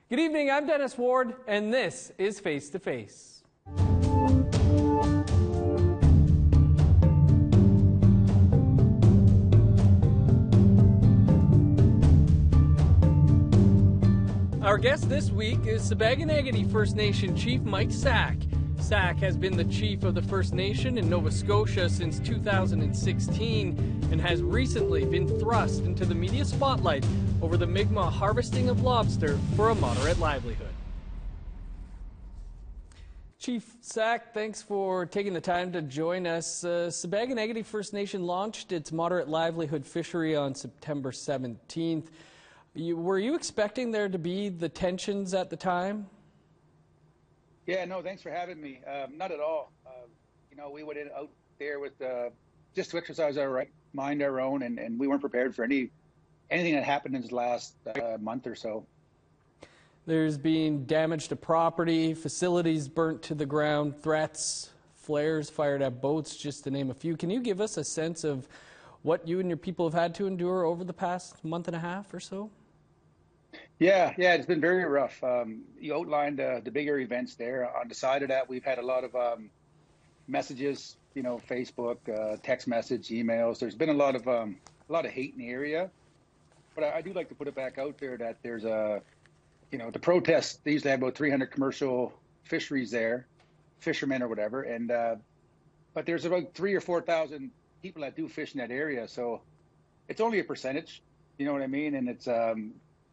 Good evening, I'm Dennis Ward, and this is Face to Face. Our guest this week is Sipekne'katik First Nation Chief Mike Sack. Sack has been the chief of the First Nation in Nova Scotia since 2016 and has recently been thrust into the media spotlight over the Mikmaw harvesting of lobster for a moderate livelihood. Chief Sack, thanks for taking the time to join us. Sipekne'katik First Nation launched its moderate livelihood fishery on September 17th. Were you expecting there to be the tensions at the time? Yeah, no, thanks for having me. Not at all. We went out there with just to exercise our right, mind our own, and we weren't prepared for anything that happened in this last month or so. There's been damage to property, facilities burnt to the ground, threats, flares fired at boats, just to name a few. Can you give us a sense of what you and your people have had to endure over the past month and a half or so? Yeah, it's been very rough. You outlined the bigger events there. On the side of that, we've had a lot of messages, Facebook, text message, emails. There's been a lot of hate in the area. But I do like to put it back out there that there's the protests, they used to have about 300 commercial fisheries there, fishermen or whatever. And but there's about 3,000 or 4,000 people that do fish in that area. So it's only a percentage, you know what I mean? And it's,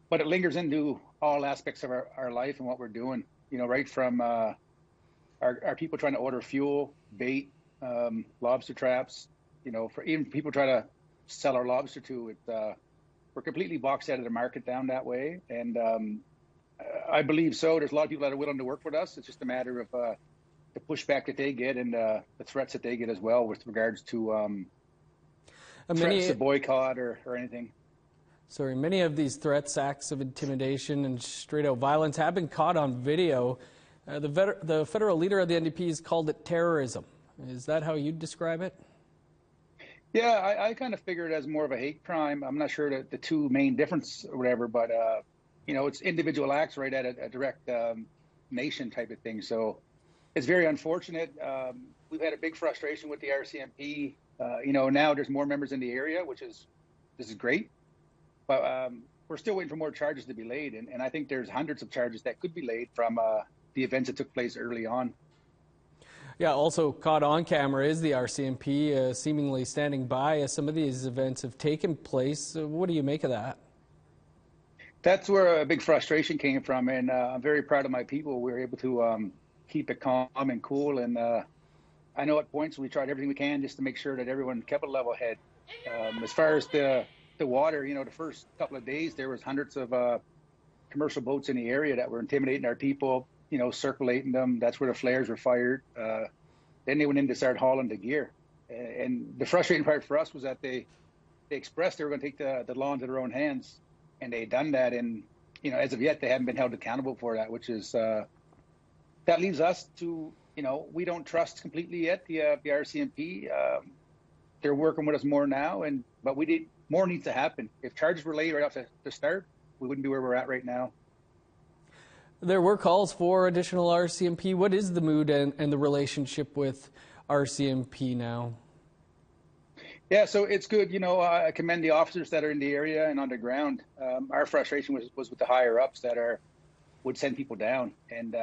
but it lingers into all aspects of our life and what we're doing, right from our people trying to order fuel, bait, lobster traps, for even people trying to sell our lobster to it. We're completely boxed out of the market down that way. And I believe so. There's a lot of people that are willing to work with us. It's just a matter of the pushback that they get and the threats that they get as well with regards to threats to boycott or anything. Sorry, many of these threats, acts of intimidation and straight-out violence have been caught on video. The federal leader of the NDP has called it terrorism. Is that how you'd describe it? Yeah, I kind of figure it as more of a hate crime. I'm not sure the two main difference or whatever, but, it's individual acts right at a direct nation type of thing. So it's very unfortunate. We've had a big frustration with the RCMP. Now there's more members in the area, this is great. But we're still waiting for more charges to be laid. And I think there's hundreds of charges that could be laid from the events that took place early on. Yeah, also caught on camera is the RCMP seemingly standing by as some of these events have taken place. What do you make of that? That's where a big frustration came from. And I'm very proud of my people. We were able to keep it calm and cool. And I know at points we tried everything we can just to make sure that everyone kept a level head. As far as the water, the first couple of days, there was hundreds of commercial boats in the area that were intimidating our people, circulating them. That's where the flares were fired. Then they went in to start hauling the gear. And the frustrating part for us was that they expressed they were going to take the law into their own hands. And they had done that. And, as of yet, they haven't been held accountable for that, which is, that leaves us to, we don't trust completely yet the RCMP. They're working with us more now, but more needs to happen. If charges were laid right off the start, we wouldn't be where we're at right now. There were calls for additional RCMP. What is the mood and the relationship with RCMP now? Yeah, so it's good. I commend the officers that are in the area and on the ground. Our frustration was with the higher ups that would send people down. And,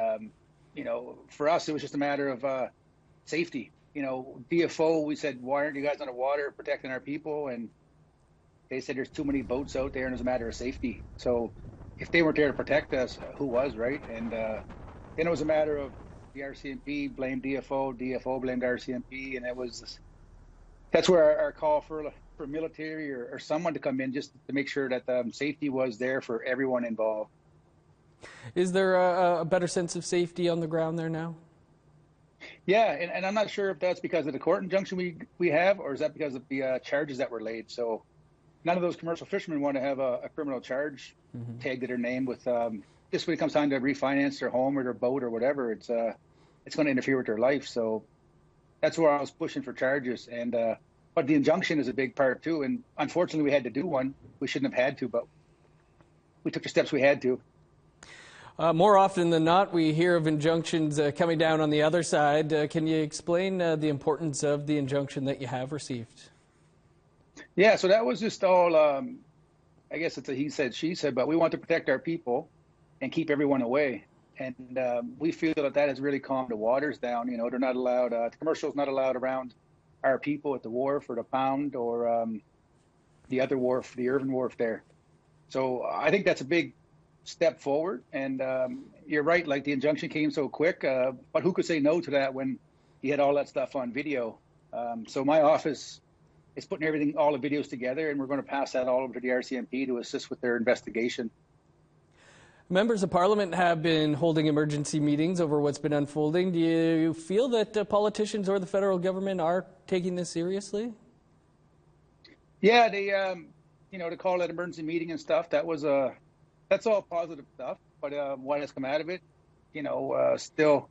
for us, it was just a matter of safety. DFO, we said, why aren't you guys on the water protecting our people? And they said there's too many boats out there and it's a matter of safety. So if they weren't there to protect us, who was, right? And then it was a matter of the RCMP blamed DFO, DFO blamed RCMP, and that's where our call for military or someone to come in just to make sure that safety was there for everyone involved. Is there a better sense of safety on the ground there now? Yeah, and I'm not sure if that's because of the court injunction we have, or is that because of the charges that were laid. So none of those commercial fishermen want to have a criminal charge tagged to their name with just when it comes time to refinance their home or their boat or whatever. It's going to interfere with their life. So that's where I was pushing for charges. And but the injunction is a big part too. And unfortunately, we had to do one. We shouldn't have had to, but we took the steps we had to. More often than not, we hear of injunctions coming down on the other side. Can you explain the importance of the injunction that you have received? Yeah, so that was just all, I guess it's a he said, she said, but we want to protect our people and keep everyone away. And we feel that that has really calmed the waters down. You know, they're not allowed, the commercial's not allowed around our people at the wharf or the pound or the other wharf, the Irvin wharf there. So I think that's a big step forward. And you're right, like the injunction came so quick, but who could say no to that when you had all that stuff on video? So my office is putting everything, all the videos together, and we're going to pass that all over to the RCMP to assist with their investigation. Members of Parliament have been holding emergency meetings over what's been unfolding. Do you feel that politicians or the federal government are taking this seriously? Yeah, they, you know, to call that emergency meeting and stuff, that was that's all positive stuff. But what has come out of it, you know, still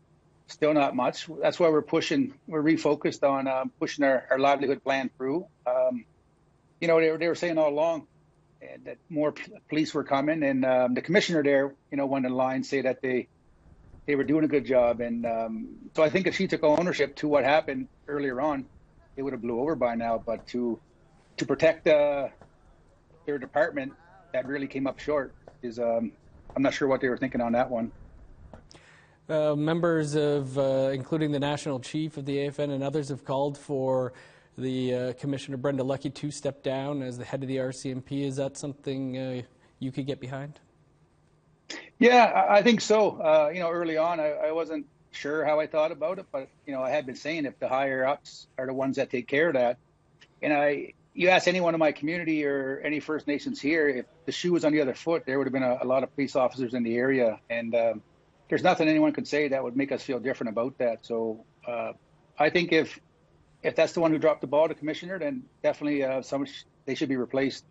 not much. That's why we're refocused on pushing our livelihood plan through. You know, they were saying all along that more police were coming, and the commissioner there, you know, went in line say that they were doing a good job. And so I think if she took ownership to what happened earlier on, it would have blew over by now. But to protect their department, that really came up short. I'm not sure what they were thinking on that one. Members of, including the national chief of the AFN and others, have called for the Commissioner Brenda Lucki to step down as the head of the RCMP. Is that something you could get behind? Yeah, I think so. You know, early on, I wasn't sure how I thought about it, but, you know, I had been saying if the higher ups are the ones that take care of that. And you ask anyone in my community or any First Nations here, if the shoe was on the other foot, there would have been a lot of police officers in the area. And there's nothing anyone could say that would make us feel different about that. So I think if that's the one who dropped the ball, the commissioner, then definitely they should be replaced.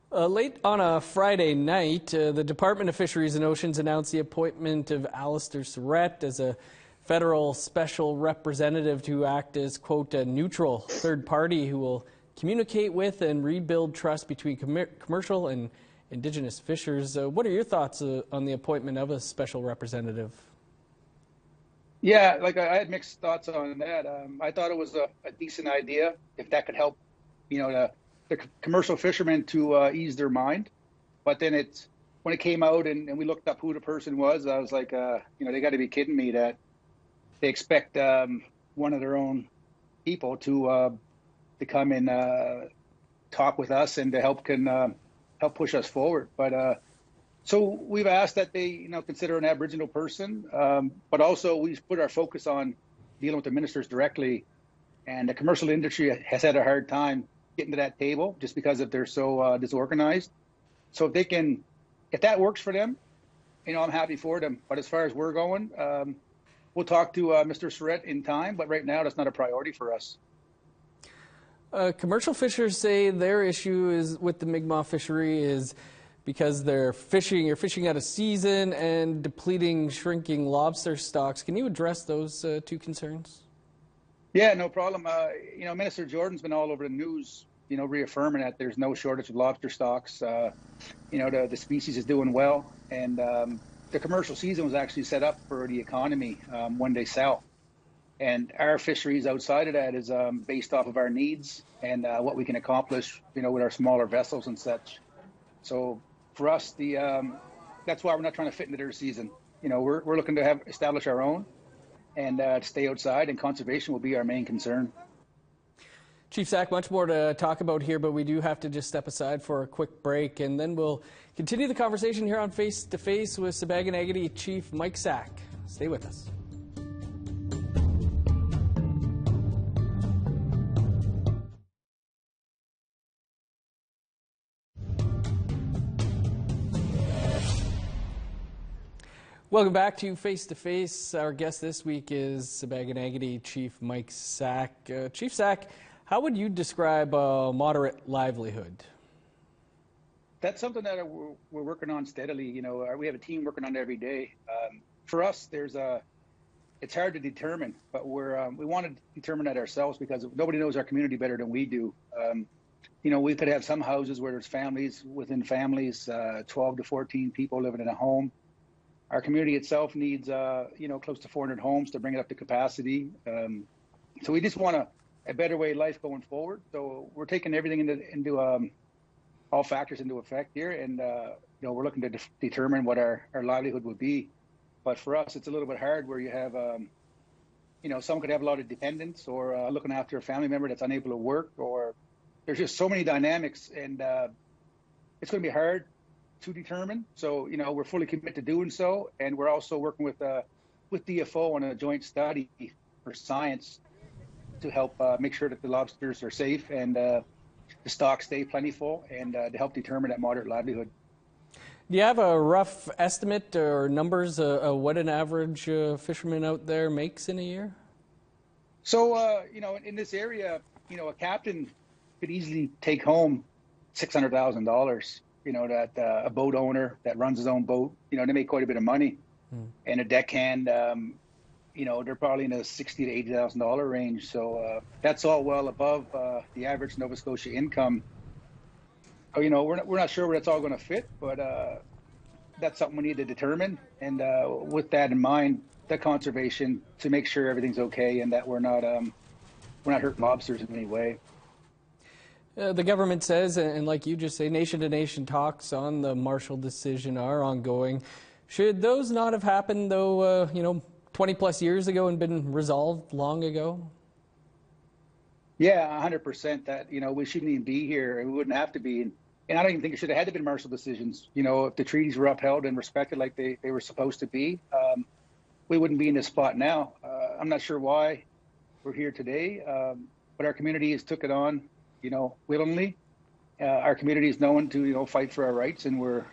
Late on a Friday night, the Department of Fisheries and Oceans announced the appointment of Alistair Sept as a federal special representative to act as, quote, a neutral third party who will communicate with and rebuild trust between commercial and Indigenous fishers. What are your thoughts on the appointment of a special representative? Yeah, like I had mixed thoughts on that. I thought it was a decent idea if that could help, you know, the commercial fishermen to ease their mind. But then when it came out and we looked up who the person was, I was like, you know, they got to be kidding me that they expect one of their own people to come and talk with us and to help push us forward. But so we've asked that they, you know, consider an Aboriginal person, but also we've put our focus on dealing with the ministers directly. And the commercial industry has had a hard time getting to that table just because they're so disorganized. So if that works for them, you know, I'm happy for them. But as far as we're going, we'll talk to Mr. Sept in time, but right now that's not a priority for us. Commercial fishers say their issue is with the Mikmaw fishery is because you're fishing out of season and depleting, shrinking lobster stocks. Can you address those two concerns? Yeah, no problem. You know, Minister Jordan's been all over the news, you know, reaffirming that there's no shortage of lobster stocks. You know, the species is doing well, and the commercial season was actually set up for the economy when they sell. And our fisheries outside of that is based off of our needs and what we can accomplish, you know, with our smaller vessels and such. So for us, that's why we're not trying to fit into their season. You know, we're looking to establish our own and stay outside, and conservation will be our main concern. Chief Sack, much more to talk about here, but we do have to just step aside for a quick break, and then we'll continue the conversation here on Face to Face with Sipekne'katik Chief Mike Sack. Stay with us. Welcome back to Face to Face. Our guest this week is Sipekne'katik Chief Mike Sack. Chief Sack, how would you describe a moderate livelihood? That's something that we're working on steadily. You know, we have a team working on it every day. For us, it's hard to determine, but we want to determine that ourselves because nobody knows our community better than we do. You know, we could have some houses where there's families within families, 12 to 14 people living in a home. Our community itself needs, close to 400 homes to bring it up to capacity. So we just want a better way of life going forward. So we're taking everything into all factors into effect here, and we're looking to determine what our livelihood would be. But for us, it's a little bit hard where you have, someone could have a lot of dependents, or looking after a family member that's unable to work, or there's just so many dynamics, and it's going to be hard to determine. So, we're fully committed to doing so, and we're also working with DFO on a joint study for science to help make sure that the lobsters are safe and the stocks stay plentiful, and to help determine that moderate livelihood. Do you have a rough estimate or numbers of what an average fisherman out there makes in a year? So, in this area, a captain could easily take home $600,000. That a boat owner that runs his own boat, they make quite a bit of money. And a deckhand, they're probably in the $60,000 to $80,000 range. So that's all well above the average Nova Scotia income. We're not sure where that's all going to fit, but that's something we need to determine. And with that in mind, the conservation, to make sure everything's okay and that we're not hurting lobsters in any way. The government says, and like you just say, nation-to-nation talks on the Marshall decision are ongoing. Should those not have happened, though, 20-plus years ago and been resolved long ago? Yeah, 100%. That, we shouldn't even be here, and we wouldn't have to be. And I don't even think it should have had to been Marshall decisions. If the treaties were upheld and respected like they were supposed to be, we wouldn't be in this spot now. I'm not sure why we're here today, but our community has took it on, willingly. Our community is known to, fight for our rights, and we're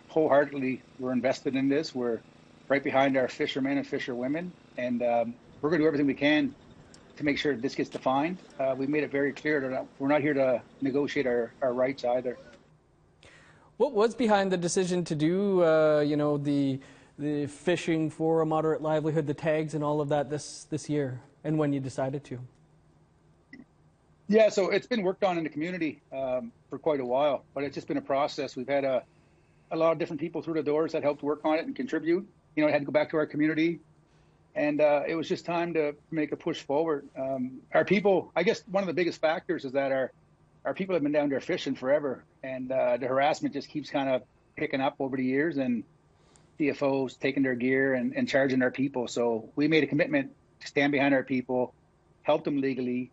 invested in this. We're right behind our fishermen and fisherwomen, and we're going to do everything we can to make sure that this gets defined. We've made it very clear that we're not here to negotiate our rights either. What was behind the decision to do, the fishing for a moderate livelihood, the tags and all of that this year, and when you decided to? Yeah, so it's been worked on in the community for quite a while, but it's just been a process. We've had a lot of different people through the doors that helped work on it and contribute. It had to go back to our community, and it was just time to make a push forward. Our people, I guess one of the biggest factors is that our people have been down there fishing forever, and the harassment just keeps kind of picking up over the years, and DFOs taking their gear and charging our people. So we made a commitment to stand behind our people, help them legally,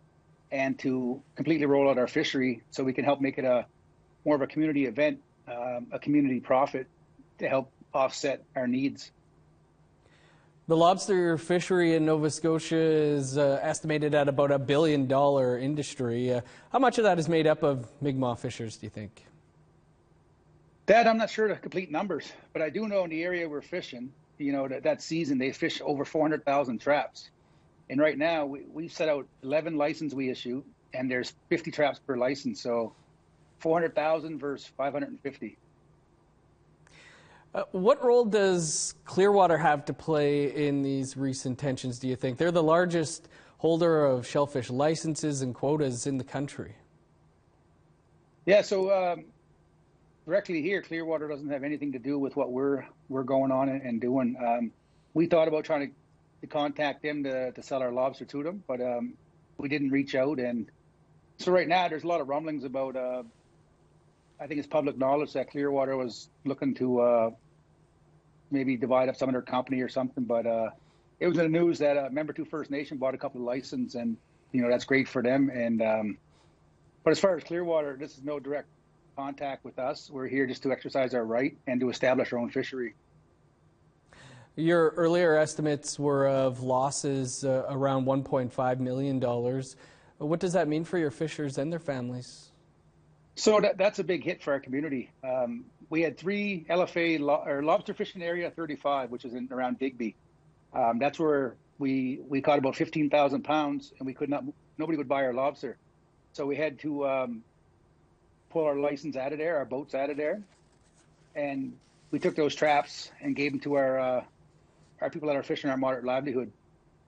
and to completely roll out our fishery so we can help make it more of a community event, a community profit to help offset our needs. The lobster fishery in Nova Scotia is estimated at about $1 billion industry. How much of that is made up of Mikmaw fishers, do you think? That I'm not sure the complete numbers, but I do know in the area we're fishing, that season they fish over 400,000 traps. And right now we've set out 11 licenses we issue, and there's 50 traps per license. So 400,000 versus 550. What role does Clearwater have to play in these recent tensions, do you think? They're the largest holder of shellfish licenses and quotas in the country. Yeah, so directly here, Clearwater doesn't have anything to do with what we're going on and doing. We thought about trying to contact them to sell our lobster to them, but we didn't reach out. And so right now there's a lot of rumblings about, I think it's public knowledge that Clearwater was looking to maybe divide up some of their company or something, but it was in the news that Member 2 First Nation bought a couple of licenses, and that's great for them. And but as far as Clearwater, this is no direct contact with us. We're here just to exercise our right and to establish our own fishery. Your earlier estimates were of losses around $1.5 million. What does that mean for your fishers and their families? So that's a big hit for our community. We had 3 LFA lobster fishing area 35, which is around Digby. That's where we caught about 15,000 pounds, and nobody would buy our lobster. So we had to pull our license out of there, our boats out of there, and we took those traps and gave them to our people that are fishing our moderate livelihood.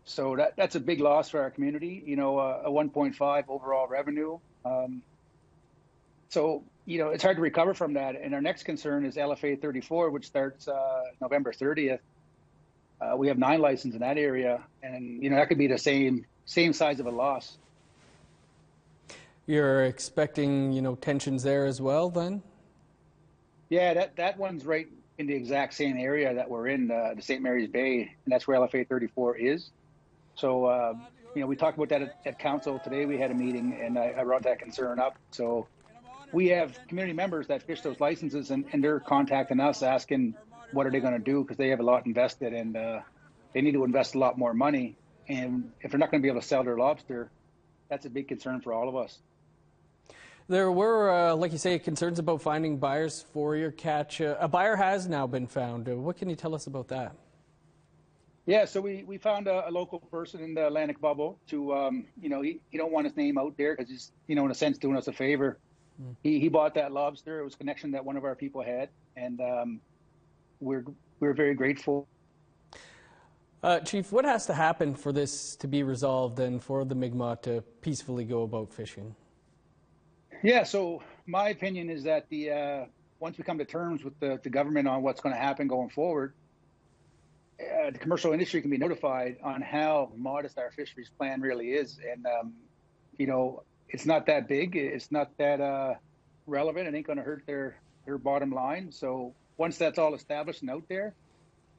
So that's a big loss for our community. A 1.5 overall revenue. So, it's hard to recover from that. And our next concern is LFA 34, which starts November 30th. We have 9 licenses in that area, and that could be the same size of a loss. You're expecting, tensions there as well, then? Yeah, that one's right in the exact same area that we're in, the St. Mary's Bay, and that's where LFA 34 is. So, we talked about that at council today. We had a meeting, and I brought that concern up. So we have community members that fish those licenses, and they're contacting us asking what are they going to do, because they have a lot invested, and they need to invest a lot more money. And if they're not going to be able to sell their lobster, that's a big concern for all of us. There were, like you say, concerns about finding buyers for your catch. A buyer has now been found. What can you tell us about that? Yeah, so we found a local person in the Atlantic bubble to, he don't want his name out there because he's, in a sense, doing us a favor. He bought that lobster. It was a connection that one of our people had, and we're very grateful. Chief, what has to happen for this to be resolved and for the Mikmaw to peacefully go about fishing? Yeah, so my opinion is that once we come to terms with the government on what's going to happen going forward, the commercial industry can be notified on how modest our fisheries plan really is. And, it's not that big. It's not that relevant. It ain't going to hurt their bottom line. So once that's all established and out there,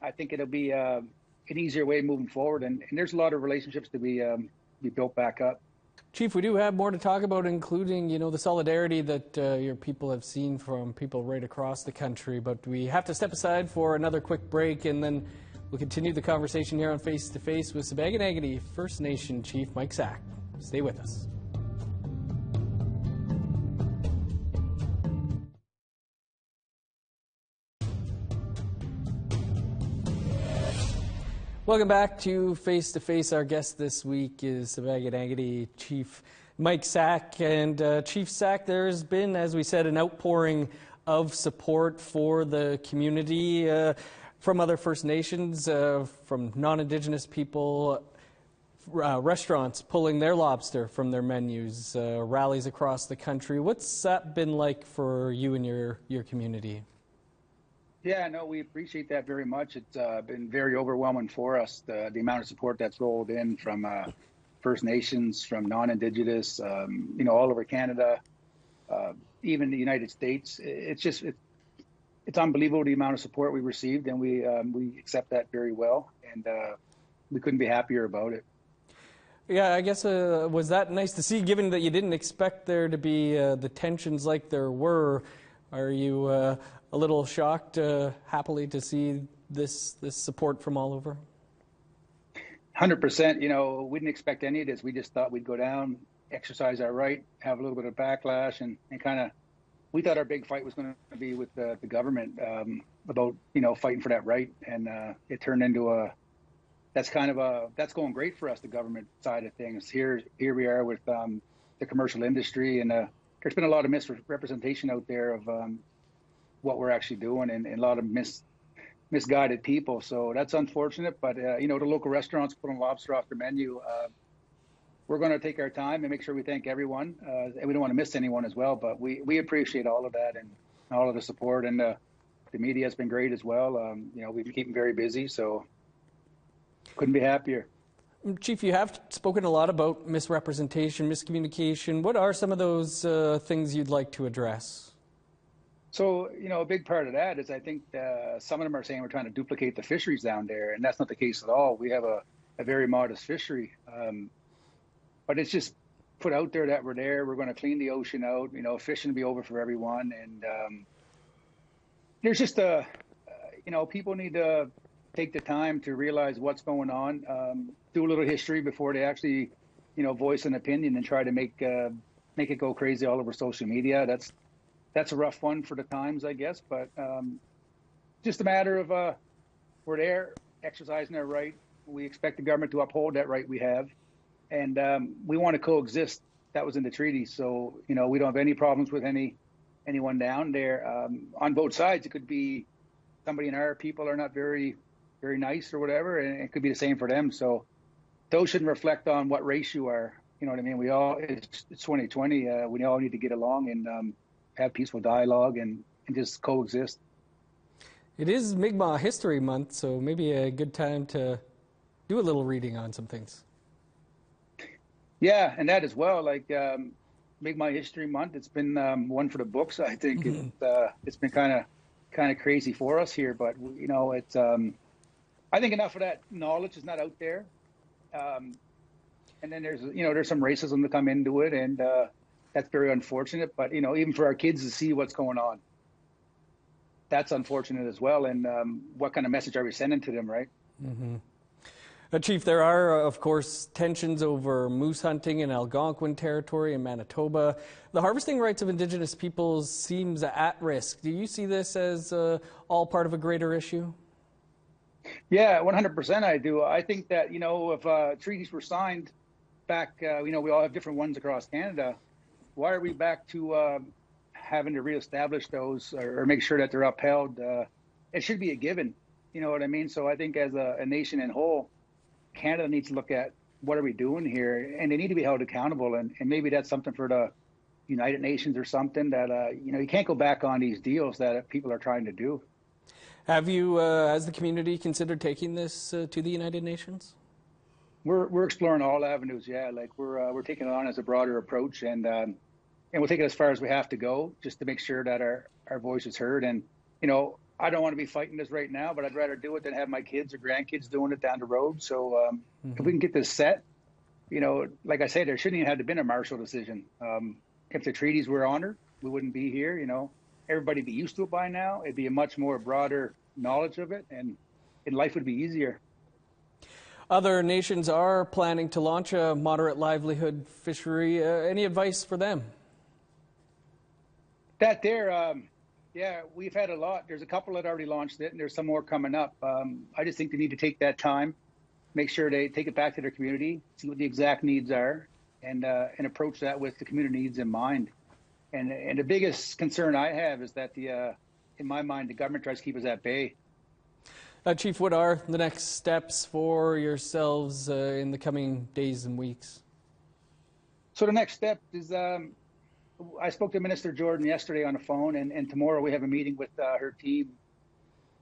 I think it'll be an easier way moving forward. And there's a lot of relationships to be built back up. Chief, we do have more to talk about, including, the solidarity that your people have seen from people right across the country. But we have to step aside for another quick break, and then we'll continue the conversation here on Face to Face with Sipekne'katik First Nation Chief Mike Sack. Stay with us. Welcome back to Face to Face. Our guest this week is Sipekne'katik Chief Mike Sack. And Chief Sack, there's been, as we said, an outpouring of support for the community from other First Nations, from non-Indigenous people, restaurants pulling their lobster from their menus, rallies across the country. What's that been like for you and your community? Yeah, no, we appreciate that very much. It's been very overwhelming for us, the amount of support that's rolled in from First Nations, from non-Indigenous, all over Canada, even the United States. It's unbelievable the amount of support we received, and we accept that very well, and we couldn't be happier about it. Yeah, I guess was that nice to see, given that you didn't expect there to be the tensions like there were? Are you a little shocked, happily, to see this support from all over? 100%. We didn't expect any of this. We just thought we'd go down, exercise our right, have a little bit of backlash, and kind of, we thought our big fight was going to be with the government about, fighting for that right. And it turned into that's going great for us, the government side of things. Here we are with the commercial industry, and there's been a lot of misrepresentation out there of what we're actually doing, and a lot of misguided people. So that's unfortunate. But, the local restaurants putting lobster off their menu, we're going to take our time and make sure we thank everyone. And we don't want to miss anyone as well. But we appreciate all of that and all of the support. And the media has been great as well. We've been keeping very busy, so couldn't be happier. Chief, you have spoken a lot about misrepresentation, miscommunication. What are some of those things you'd like to address? So, a big part of that is I think some of them are saying we're trying to duplicate the fisheries down there, and that's not the case at all. We have a very modest fishery, but it's just put out there that we're there. We're going to clean the ocean out, fishing will be over for everyone. And there's just people need to take the time to realize what's going on, do a little history before they actually, voice an opinion and try to make it go crazy all over social media. That's a rough one for the times, I guess, but just a matter of we're there exercising our right. We expect the government to uphold that right we have, and we want to coexist. That was in the treaties, so we don't have any problems with anyone down there. On both sides, it could be somebody in our people are not very, very nice or whatever, and it could be the same for them. So those shouldn't reflect on what race you are. You know what I mean? It's 2020. We all need to get along and have peaceful dialogue and just coexist. It is Mikmaw History Month, so maybe a good time to do a little reading on some things. Yeah, and that as well. Like Mikmaw History Month, it's been one for the books. I think it's been kind of crazy for us here, but you know, it's I think enough of that knowledge is not out there. And then there's some racism to come into it, and that's very unfortunate. But you know, even for our kids to see what's going on, that's unfortunate as well. And what kind of message are we sending to them, right? Chief, there are, of course, tensions over moose hunting in Algonquin territory in Manitoba. The harvesting rights of Indigenous peoples seems at risk. Do you see this as all part of a greater issue? Yeah, 100% I do. I think that, you know, if treaties were signed back, you know, we all have different ones across Canada. Why are we back to having to reestablish those or make sure that they're upheld? It should be a given, you know what I mean? So I think as a nation in whole, Canada needs to look at what are we doing here, and they need to be held accountable. And maybe that's something for the United Nations or something that, you know, you can't go back on these deals that people are trying to do. Have you, as the community, considered taking this to the United Nations? We're exploring all avenues, yeah. Like we're taking it on as a broader approach, and we'll take it as far as we have to go, just to make sure that our voice is heard. And you know, I don't want to be fighting this right now, but I'd rather do it than have my kids or grandkids doing it down the road. So if we can get this set, you know, like I said, there shouldn't even have been a Marshall decision. If the treaties were honored, we wouldn't be here. You know, everybody'd be used to it by now. It'd be a much more broader knowledge of it, and life would be easier. Other nations are planning to launch a moderate livelihood fishery. Any advice for them? That there, yeah, we've had a lot. There's a couple that already launched it, and there's some more coming up. I just think they need to take that time, make sure they take it back to their community, see what the exact needs are, and approach that with the community needs in mind. And the biggest concern I have is that in my mind, the government tries to keep us at bay. Chief, what are the next steps for yourselves in the coming days and weeks? So the next step is I spoke to Minister Jordan yesterday on the phone, and tomorrow we have a meeting with her team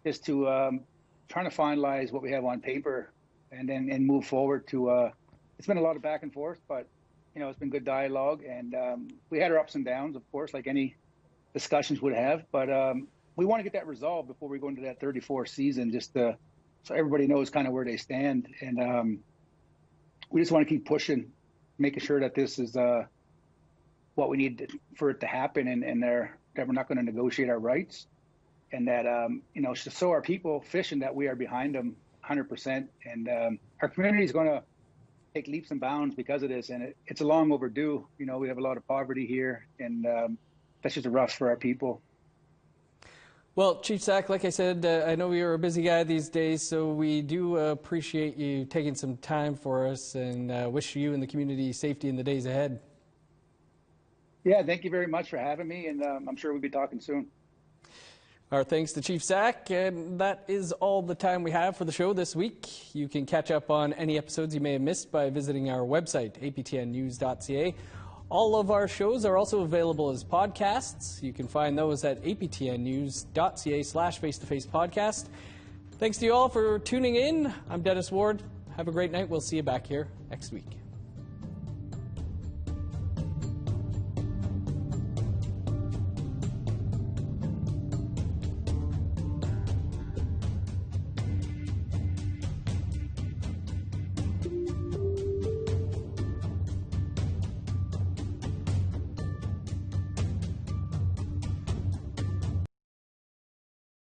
just to trying to finalize what we have on paper and move forward to it's been a lot of back and forth, but you know, it's been good dialogue, and we had our ups and downs, of course, like any discussions would have, but we want to get that resolved before we go into that 34th season, just so everybody knows kind of where they stand. And we just want to keep pushing, making sure that this is what we need for it to happen, and that we're not going to negotiate our rights, and that, you know, so our people fishing that we are behind them 100%. And our community is going to take leaps and bounds because of this, and it's a long overdue. You know, we have a lot of poverty here, and that's just rough for our people. Well, Chief Sack, like I said, I know you're a busy guy these days, so we do appreciate you taking some time for us, and wish you and the community safety in the days ahead. Yeah, thank you very much for having me, and I'm sure we'll be talking soon. Our thanks to Chief Sack, and that is all the time we have for the show this week. You can catch up on any episodes you may have missed by visiting our website, aptnnews.ca. All of our shows are also available as podcasts. You can find those at aptnnews.ca/face-to-face podcast. Thanks to you all for tuning in. I'm Dennis Ward. Have a great night. We'll see you back here next week.